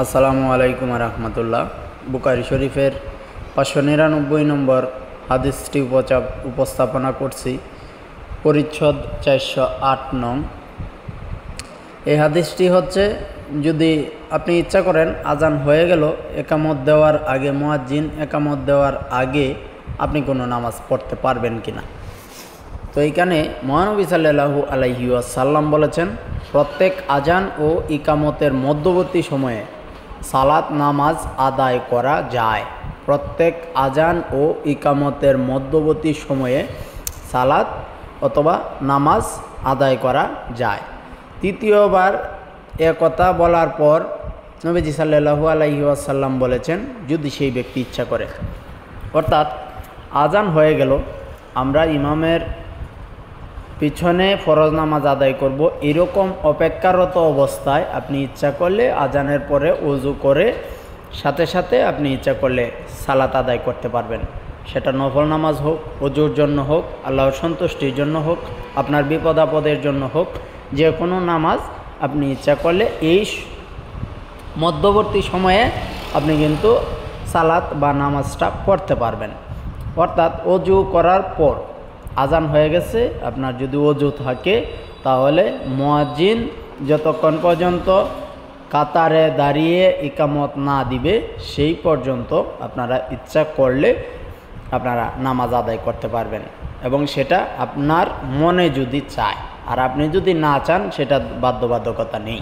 আসসালামু আলাইকুম রহমতুল্লাহ। বুখারী শরীফের 599 নম্বর হাদিসটি উপস্থাপনা করছি, পরিচ্ছদ 408 নং। এই হাদিসটি হচ্ছে, যদি আপনি ইচ্ছা করেন আজান হয়ে গেল, একামত দেওয়ার আগে, মুয়াজ্জিন একামত দেওয়ার আগে আপনি কোনো নামাজ পড়তে পারবেন কিনা। তো এইখানে মহানবী সাল্লাল্লাহু আলাইহি ওয়াসাল্লাম বলেছেন, প্রত্যেক আজান ও ইকামতের মধ্যবর্তী সময়ে সালাত নামাজ আদায় করা যায়। প্রত্যেক আজান ও ইকামতের মধ্যবর্তী সময়ে সালাত অথবা নামাজ আদায় করা যায়। তৃতীয়বার কথা বলার পর নবীজি সাল্লাল্লাহু আলাইহি ওয়াসাল্লাম বলেছেন, যদি সেই ব্যক্তি ইচ্ছা করে। অর্থাৎ আজান হয়ে গেল, আমরা ইমামের পিছনে ফরজ নামাজ আদায় করব, এরকম অপেক্ষারত অবস্থায় আপনি ইচ্ছা করলে আজানের পরে ওযু করে সাথে সাথে আপনি ইচ্ছা করলে সালাত আদায় করতে পারবেন। সেটা নফল নামাজ হোক, ওযুর জন্য হোক, আল্লাহর সন্তুষ্টির জন্য হোক, আপনার বিপদ আপদের জন্য হোক, যে কোনো নামাজ আপনি ইচ্ছা করলে এই মধ্যবর্তী সময়ে আপনি কিন্তু সালাত বা নামাজটা পড়তে পারবেন। অর্থাৎ ওযু করার পর আজান হয়ে গেছে, আপনার যদি ওযু থাকে তাহলে মুয়াজ্জিন যতক্ষণ পর্যন্ত কাতারে দাঁড়িয়ে ইকামত না দিবে সেই পর্যন্ত আপনারা ইচ্ছা করলে আপনারা নামাজ আদায় করতে পারবেন, এবং সেটা আপনার মনে যদি চায়। আর আপনি যদি না চান, সেটা বাধ্যবাধকতা নেই।